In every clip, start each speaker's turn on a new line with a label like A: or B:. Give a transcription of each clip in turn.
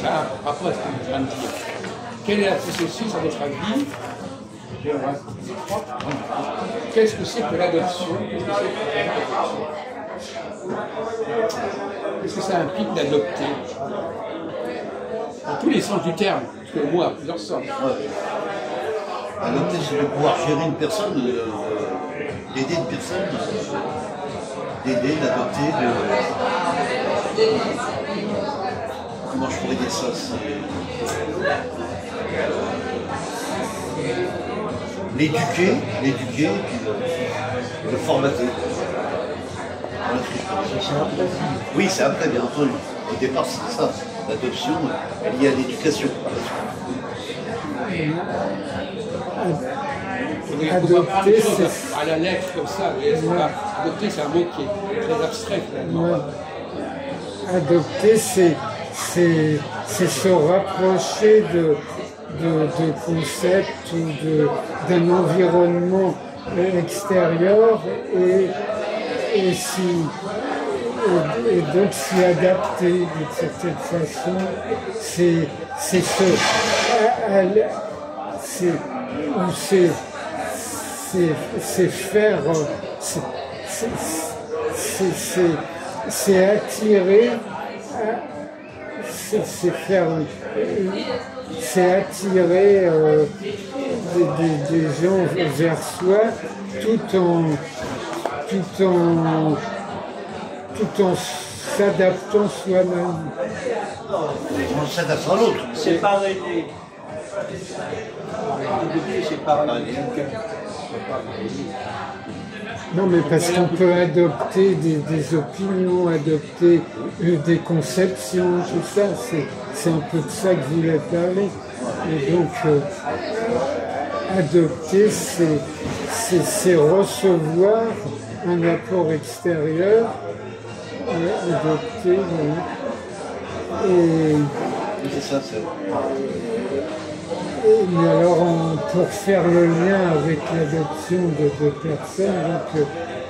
A: ça a un rapport à ce que vous êtes en train de dire. Quel est le processus, à votre avis? Qu'est-ce que c'est que l'adoption? Qu'est-ce que ça implique d'adopter? Dans tous les sens du terme, parce que le mot a plusieurs sens.
B: Ouais. Adopter, c'est de pouvoir gérer une personne, d'aider une personne, d'aider, d'adopter, comment je pourrais dire ça? L'éduquer, puis le formater. Oui, c'est après, bien entendu. Au départ, c'est ça. L'adoption est liée à l'éducation.
A: Adopter, c'est à la lettre comme ça. Adopter, c'est un mot qui est très abstrait finalement.
C: Ouais. Adopter, c'est se rapprocher de concepts ou d'un environnement extérieur et donc s'y adapter d'une certaine façon, c'est attirer, des gens vers soi tout en s'adaptant soi-même.
B: On s'adapte à l'autre.
D: C'est pareil. C'est pareil.
C: Non, mais parce qu'on peut adopter des opinions, adopter des conceptions, tout ça, c'est un peu de ça que je voulais parler. Et donc, adopter, c'est recevoir un apport extérieur, adopter, voilà.
B: C'est ça, c'est...
C: Mais alors, pour faire le lien avec l'adoption de personnes, donc,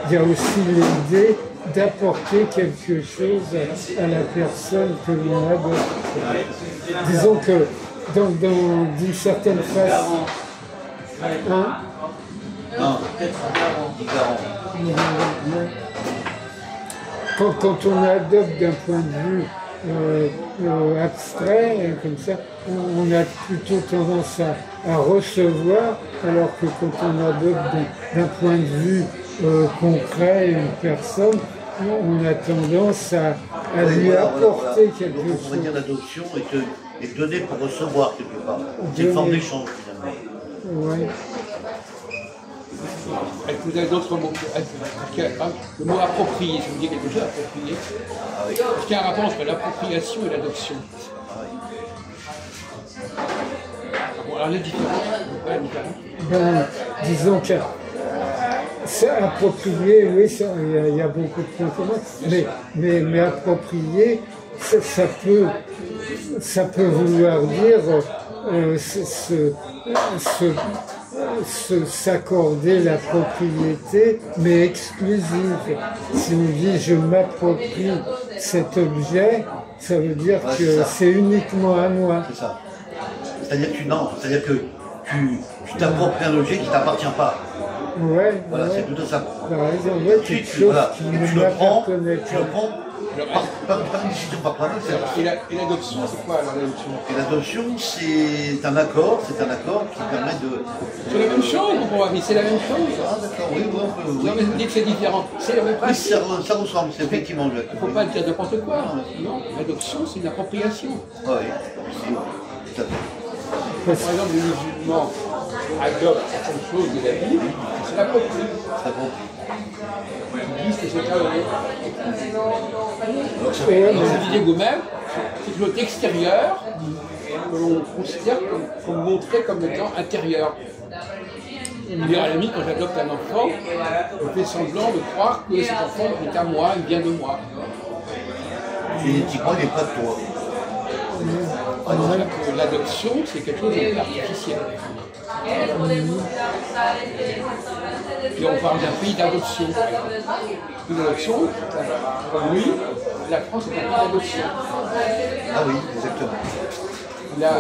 C: il y a aussi l'idée d'apporter quelque chose à la personne que l'on adopte. Disons que d'une certaine façon... Hein?
B: Non, différent.
C: Quand on adopte d'un point de vue abstrait, comme ça, on a plutôt tendance à recevoir, alors que quand on adopte d'un point de vue concret une personne, on a tendance à lui apporter quelque chose.
B: On pourrait dire l'adoption est donnée pour recevoir quelque part. C'est une forme d'échange finalement.
C: Ouais.
A: Est-ce que vous avez d'autres mots? Le mot approprié, ça vous dit quelque chose, approprié? Est-ce qu'il y a un rapport entre l'appropriation et l'adoption? Bon, alors la différence,
C: Ben, disons que c'est approprié, oui, il y a beaucoup de points communs, mais approprié, ça peut vouloir dire s'accorder la propriété, mais exclusive. Si on dit je m'approprie cet objet, ça veut dire que c'est uniquement à moi.
B: C'est ça. C'est-à-dire que tu t'appropries un objet qui ne t'appartient pas.
C: Ouais,
B: voilà,
C: ouais.
B: C'est tout ça.
C: Par exemple, ouais, quelque chose qui ne m'appartenait pas.
B: Pas une décision par toi-même.
A: Et l'adoption, c'est quoi alors l'adoption?
B: Et l'adoption, c'est un accord qui permet de...
A: C'est la même chose, on pourra dire, c'est la même chose.
B: Ah d'accord, oui, oui.
A: Non mais vous dites que c'est différent, c'est le même
B: Oui,
A: principe.
B: ça ressemble, c'est effectivement le...
A: Il ne faut pas dire n'importe quoi. Non, l'adoption, c'est une appropriation.
B: Oui, tout à fait.
A: Par exemple, les musulmans adoptent certaines choses de la Bible, c'est l'approprié. Ils disent que c'est pas vrai. Donc vous disiez vous-même, c'est l'autre extérieur que l'on considère comme montré comme étant intérieur. C'est-à-dire, à la limite, quand j'adopte un enfant, je fais semblant de croire que cet enfant est à moi, il vient de moi.
B: Génétiquement, il n'est pas de toi.
A: C'est-à-dire que l'adoption, c'est quelque chose d'artificiel. Et on parle d'un pays d'adoption. Une adoption, oui, la France est un pays d'adoption.
B: Ah oui, exactement.
A: Là,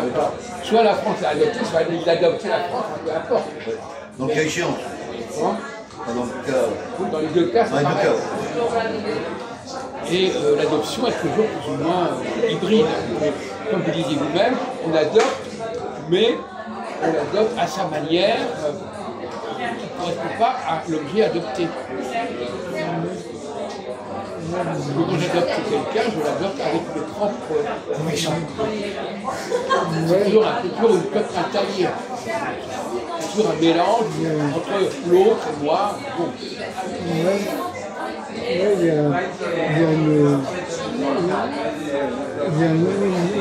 A: soit la France a adopté, soit il a adopté la France, peu importe.
B: Ouais. Donc il y a échéance.
A: Hein?
B: Dans le cas.
A: Dans les deux cas,
B: Dans
A: c'est
B: les deux
A: pareil.
B: cas.
A: Et l'adoption est toujours plus ou moins hybride. Comme vous disiez vous-même, on adopte, mais on adopte à sa manière, qui ne correspond pas à l'objet adopté. Donc, quand j'adopte quelqu'un, je l'adopte avec mes propres méchants. C'est toujours une cote intérieure. C'est toujours un mélange entre l'autre et moi. Bon.
C: Il y a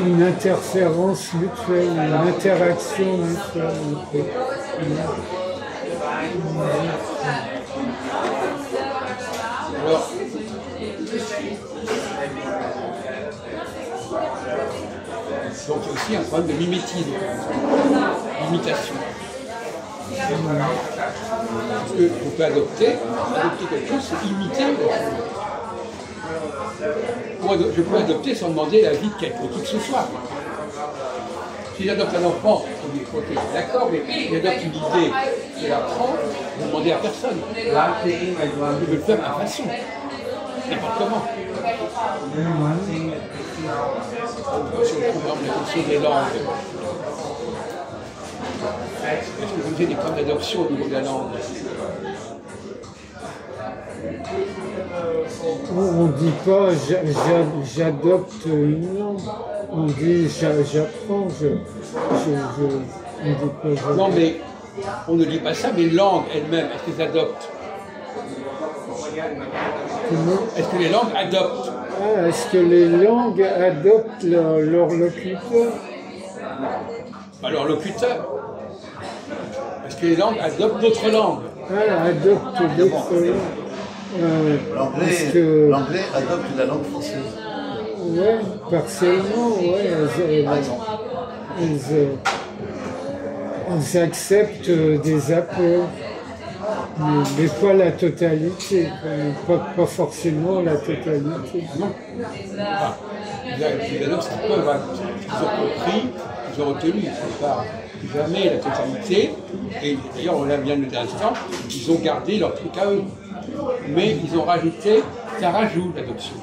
C: une interférence mutuelle, une interaction mutuelle.
A: Alors, donc il y a aussi un problème de mimétisme, d'imitation. Parce qu'on peut adopter quelque chose, c'est imiter quelque chose. Je peux adopter sans demander l'avis de qui que ce soit. Si j'adopte un enfant, il faut que je sois d'accord, mais si j'adopte une idée, je la prends, je ne demande à personne. Je veux le faire à ma façon. N'importe comment. Si on prend la question des langues, est-ce que vous avez des problèmes d'adoption au niveau de la langue?
C: On ne dit pas j'adopte une langue, on dit j'apprends, on dit pas j'adopte.
A: Non, mais on ne dit pas ça, mais langue elle-même, est-ce qu'elles adoptent? Est-ce que les langues adoptent?
C: Ah, est-ce que les langues adoptent leur locuteur?
A: Leur locuteur. Est-ce que les langues adoptent d'autres langues?
C: Ah, adoptent d'autres langues.
B: L'anglais adopte la langue française.
C: Oui, partiellement, oui. Elles acceptent des apports, mais pas la totalité, pas forcément la totalité.
A: Non. Enfin, ils adoptent ce qu'ils peuvent, ce qu'ils ont compris, ce qu'ils ont retenu. C'est pas jamais la totalité. Et d'ailleurs, on l'a bien dit à l'instant, ils ont gardé leur truc à eux. Mais ils ont rajouté, ça rajoute l'adoption.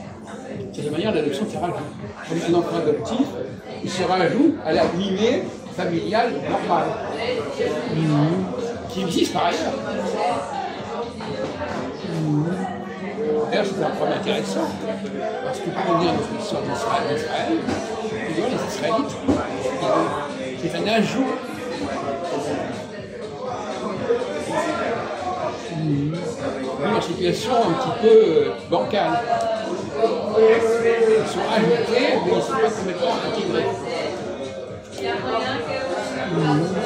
A: C'est la manière d'adoption qui rajoute. Comme un enfant adoptif, il se rajoute à la lignée familiale normale, qui existe par ailleurs. D'ailleurs, c'est un problème intéressant, parce que quand on est dans l'histoire d'Israël, les Israélites, c'est un ajout. Une situation un petit peu bancale. Ils sont ajoutés, mais ils ne sont pas complètement intégrés.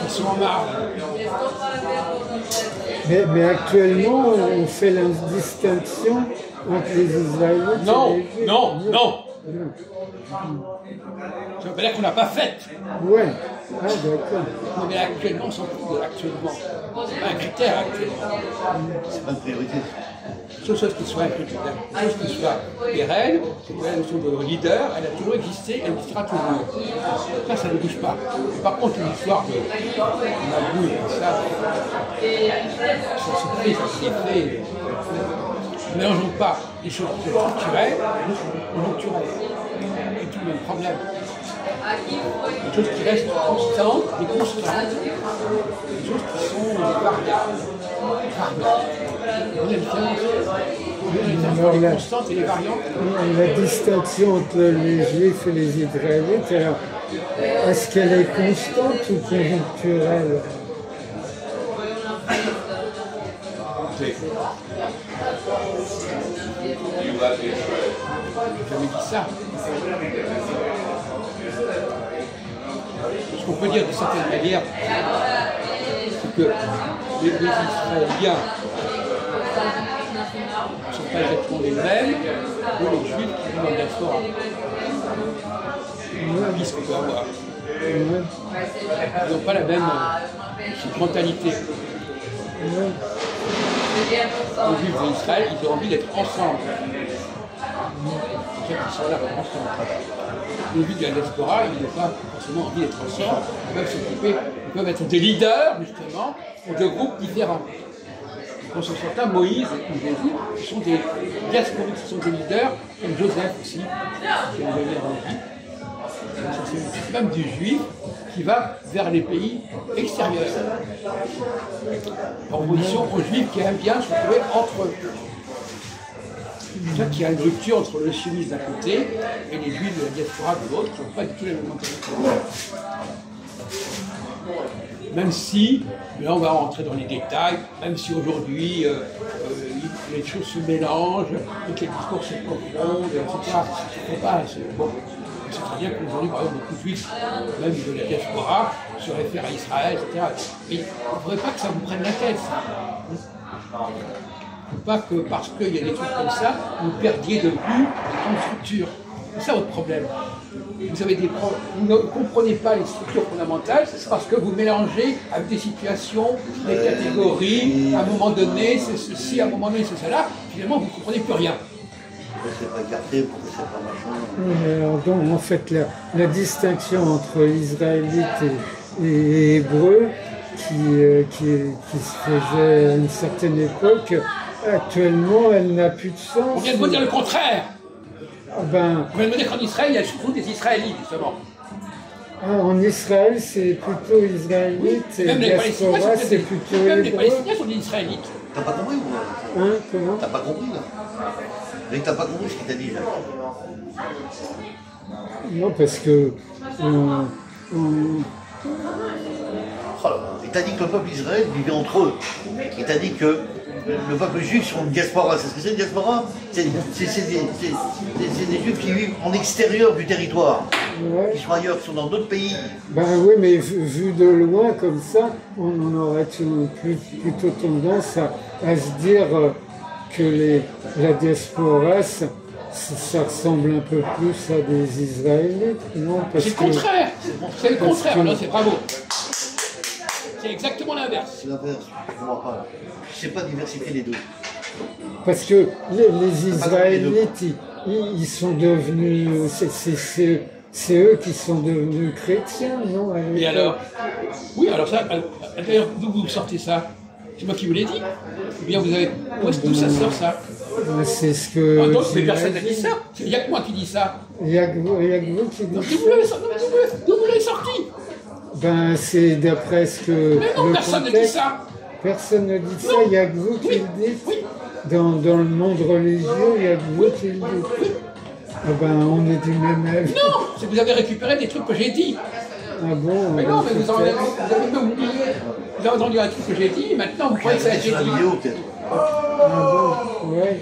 A: Ils sont en marge.
C: Mais actuellement, on fait la distinction entre les Israélites
A: Non,
C: et les Juifs.
A: non. Ça veut pas dire qu'on n'a pas fait.
C: Oui, ah d'accord.
A: Non, mais actuellement, on s'en fout de actuellement. C'est pas un critère actuellement.
B: C'est pas une priorité.
A: Chose qui soit un critère, chose qui soit pérenne, c'est que la notion de leader, elle a toujours existé, elle existera toujours. Ça ne bouge pas. Et par contre, une histoire de Mabou et ça se fait, ça s'est fait. Ne mélangeons pas les choses structurelles aux conjoncturelles. C'est tout le même problème. Des choses qui restent constantes, des constantes, des choses qui sont variables. On a une différence. Les constantes et les variantes.
C: La distinction entre les Juifs et les Israélites, alors, est-ce qu'elle est constante ou conjoncturelle?
A: J'ai jamais dit ça. Ce qu'on peut dire de certaine manière, c'est que les Israéliens ne sont pas exactement les mêmes que les Juifs qui vivent en diaspora. Qu'est-ce qu'on peut avoir? Ils n'ont pas la même mentalité. Les Juifs d'Israël, ils ont envie d'être ensemble. gens qui sont là vraiment sur le travail. Le but de la diaspora, ils n'ont pas forcément envie d'être ensemble, ils peuvent s'occuper, ils peuvent être des leaders, justement, de groupes différents. Dans ce sens-là, Moïse et Jésus, ce sont des diasporiques, ce sont des leaders, comme Joseph aussi, qui ont donné envie. C'est le système du juif qui va vers les pays extérieurs. En opposition aux juifs qui aiment bien se trouver entre eux. C'est ça qu'il y a une rupture entre le sionisme d'un côté et les juifs de la diaspora de l'autre, qui n'ont pas du tout la même mentalité. Même si, là on va rentrer dans les détails, même si aujourd'hui les choses se mélangent, et que les discours se confondent, etc. Bon. C'est très bien qu'aujourd'hui, par exemple, beaucoup de juifs, même de la diaspora, se réfèrent à Israël, etc. Mais il ne faudrait pas que ça vous prenne la tête. Il ne faut pas que parce qu'il y a des trucs comme ça, vous perdiez de vue les grandes structures. C'est ça votre problème. Vous avez vous ne comprenez pas les structures fondamentales parce que vous mélangez avec des situations, des catégories, à un moment donné, c'est ceci, à un moment donné, c'est cela. Finalement, vous ne comprenez plus rien.
B: C'est pas écarté, pourquoi c'est pas machin.
C: Alors donc, en fait, la distinction entre israélites et hébreux qui se faisait à une certaine époque, actuellement, elle n'a plus de sens.
A: On vient de me dire le contraire. On vient de me dire qu'en Israël, il y a surtout des Israélites, justement.
C: En Israël, c'est plutôt israélite, et
A: même les Palestiniens,
C: c'est plutôt hébreu.
A: Même les Palestiniens sont des Israélites.
B: T'as pas compris ou
C: Hein, comment?
B: T'as pas compris là? Mais t'as pas compris ce qu'il t'a dit là.
C: Non, parce que
B: Il t'a dit que le peuple d'Israël vivait entre eux. Il t'a dit que le peuple juif sont une diaspora. C'est ce que c'est une diaspora? C'est des juifs qui vivent en extérieur du territoire.
C: ouais.
B: Qui sont ailleurs, qui sont dans d'autres pays.
C: Ben oui, mais vu de loin comme ça, on aurait plutôt tendance à se dire que la diaspora, ça ressemble un peu plus à des Israélites, non?
A: C'est le contraire. C'est le contraire. Alors c'est bravo. C'est exactement l'inverse.
B: C'est l'inverse, je comprends pas. Je sais pas diversifier les deux.
C: Parce que les Israélites, ils sont devenus... C'est eux qui sont devenus chrétiens, non?
A: Et alors? Oui, alors ça... D'ailleurs, d'où vous sortez ça? C'est moi qui vous l'ai dit? Ou bien vous avez... Où est-ce que ça sort, ça?
C: C'est ce que...
A: Donc, mais personne n'a dit ça. Il n'y a que moi qui dis ça.
C: Il y a que vous qui
A: Donc,
C: dites
A: d'où vous l'avez sorti?
C: Ben, c'est d'après ce que...
A: Mais non, personne ne dit ça.
C: Personne ne dit ça, il n'y a que vous qui le dites.
A: Oui.
C: Dans le monde religieux, il n'y a que vous qui le dites. Ah ben, on est du même avis.
A: Non, c'est que vous avez récupéré des trucs que j'ai dit.
C: Ah bon?
A: Mais non, mais vous avez oublié. Vous avez entendu un truc que j'ai dit, et maintenant vous croyez que ça a été
B: Sur la
A: dit.
B: vidéo peut-être.
C: Ah bon? Ouais.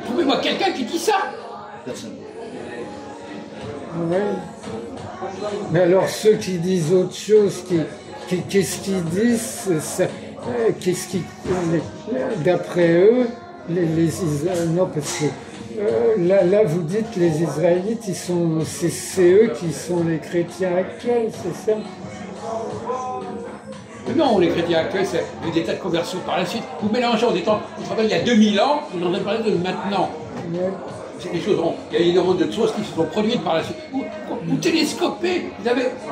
A: Trouvez-moi quelqu'un qui dit ça.
B: Personne.
C: Ouais. Mais alors ceux qui disent autre chose, qu'est-ce qu'ils disent d'après eux, les Israélites, non parce que là vous dites les Israélites, c'est eux qui sont les chrétiens actuels, c'est ça?
A: Non, les chrétiens actuels, c'est des tas de conversions par la suite. Vous mélangez en étant, vous travaillez il y a 2000 ans, vous en avez parlé de maintenant.
C: Ouais.
A: C'est des choses, il y a énormément de choses qui se sont produites par la suite. Vous télescopez,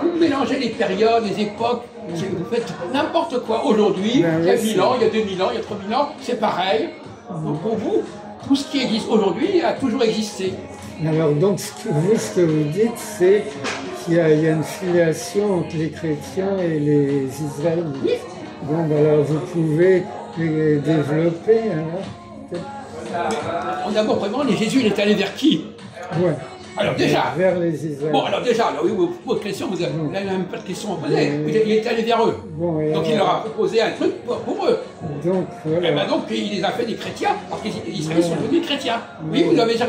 A: vous mélangez les périodes, les époques, vous faites n'importe quoi. Aujourd'hui, il y a 1000 ans, il y a 2000 ans, il y a 3000 ans, c'est pareil. Donc pour vous, tout ce qui existe aujourd'hui a toujours existé.
C: Alors donc ce que vous dites, c'est qu'il y a une filiation entre les chrétiens et les Israélites.
A: Oui.
C: Bon, ben alors vous pouvez les développer alors.
A: D'abord, vraiment, Jésus, il est allé vers qui?
C: Ouais.
A: Alors déjà,
C: vers les Israélites.
A: bon, alors déjà, alors, oui, votre question, vous n'avez même pas de question à poser. Il est allé vers eux.
C: Bon,
A: Donc il leur a proposé un truc pour eux.
C: Donc, voilà.
A: Et ben donc il les a fait des chrétiens, parce qu'ils sont devenus chrétiens. Oui, vous avez déjà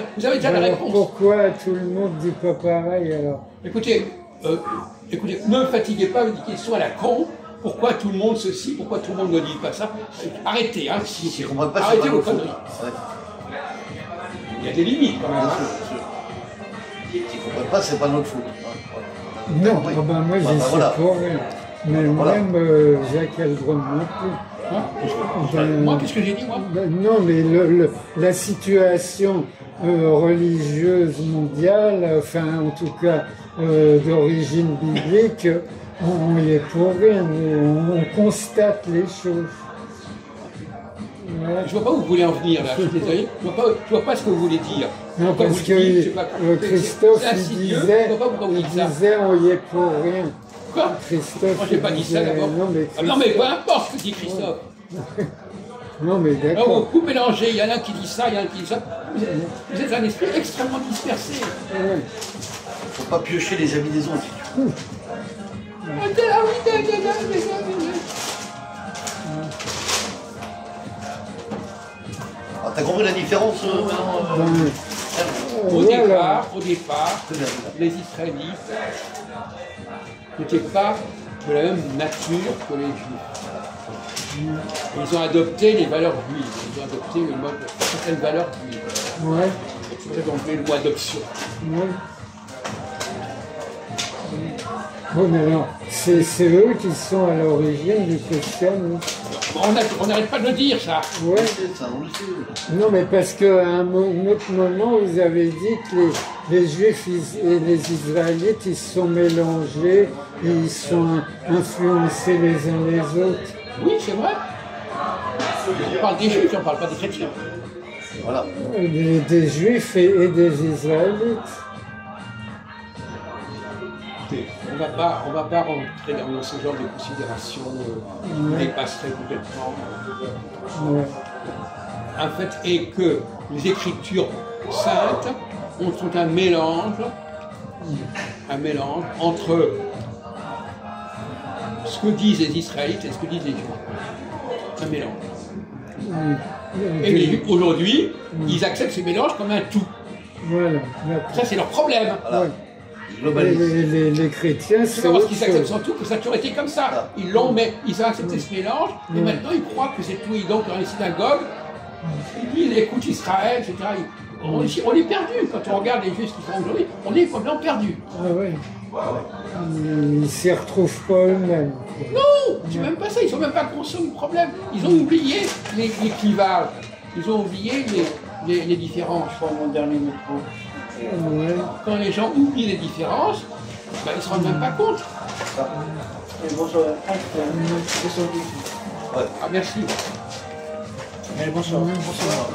A: la
C: Alors,
A: réponse.
C: pourquoi tout le monde ne dit pas pareil alors?
A: Écoutez, ne me fatiguez pas avec des questions à la con. Pourquoi tout le monde ceci, pourquoi tout le monde ne dit pas ça? Arrêtez, hein, s'il vous plaît.
B: Pas,
A: Arrêtez vos
B: notre faute.
A: conneries.
B: Ouais.
A: Il y a des limites quand même.
B: Bien
A: Hein.
B: sûr, bien sûr. S'ils ne comprennent pas, c'est pas notre faute.
C: Non,
B: Oui.
C: ah ben moi j'y suis
B: voilà.
C: pour rien. Mais
B: Voilà.
C: même Jacques Heilbronn non plus.
A: Moi, qu'est-ce que j'ai dit, moi?
C: Non, mais la situation religieuse mondiale, enfin en tout cas d'origine biblique, on y est pour rien, on constate les choses.
A: Je vois pas où vous voulez en venir là, je suis désolé. Je vois pas ce que vous voulez dire.
C: Non,
A: Pourquoi
C: parce
A: vous
C: que
A: le dites, je sais pas.
C: Christophe
A: C'est
C: il
A: insidieux,
C: disait,
A: je vois pas pourquoi vous dites ça.
C: on y est pour rien.
A: Quoi?
C: Christophe,
A: Moi j'ai pas dit ça
C: disait-
A: d'abord.
C: Non, mais
A: Ah, non mais peu importe ce que dit Christophe.
C: Non, mais
A: Alors,
C: d'accord.
A: vous mélangez, il y en a un qui dit ça, il y en a un qui dit ça. Vous êtes un esprit extrêmement dispersé.
C: Ouais.
B: Faut pas piocher les amis des autres. Ah, t'as compris la différence maintenant
A: Au
C: Voilà.
A: départ, les Israélites n'étaient pas de la même nature que les Juifs. Ils ont adopté les valeurs juives, ils ont adopté le mode, certaines valeurs juives.
C: Ouais.
A: C'est peut-être appelé le mot adoption.
C: Ouais. Bon, mais alors, c'est eux qui sont à l'origine du christianisme.
A: On n'arrête pas de le dire, ça.
C: Ouais.
B: Ça, on le sait.
C: Non, mais parce qu'à un autre moment, vous avez dit que les Juifs et les Israélites, ils se sont mélangés, ils sont influencés les uns les autres.
A: Oui, c'est vrai. On parle des Juifs, on ne parle pas des chrétiens.
B: Voilà.
C: Des Juifs et des Israélites.
A: On va pas rentrer dans ce genre de considérations qui dépasseraient complètement.
C: Ouais.
A: Un fait est que les Écritures saintes sont un mélange entre ce que disent les Israélites et ce que disent les Juifs. Un mélange. Et les Juifs, aujourd'hui, ils acceptent ce mélange comme un tout.
C: Voilà.
A: Ça, c'est leur problème.
B: Voilà.
C: Ouais.
B: Ils globalisent.
C: Les chrétiens,
A: C'est
C: c'est
A: pas parce
C: autre
A: qu'ils acceptent
C: chose.
A: sans tout que ça a toujours été comme ça. Ils l'ont, mais ils ont accepté ce mélange, et maintenant ils croient que c'est tout. Et donc dans les synagogues, ils disent écoute Israël, etc. On est perdu. Quand on regarde les Juifs qui sont aujourd'hui, on est complètement perdu.
C: Ah ouais. Ils ne s'y retrouvent pas eux-mêmes.
A: Non, c'est même pas ça. Ils sont même pas conscients du problème. Ils ont oublié les clivages. Ils ont oublié les différences.
D: Je prends mon dernier métro.
C: Ouais.
A: Quand les gens oublient les différences, ben, ils ne se rendent même pas compte.
D: Et bonsoir. Descendu.
A: Ah merci.
D: Bonsoir. Bonsoir.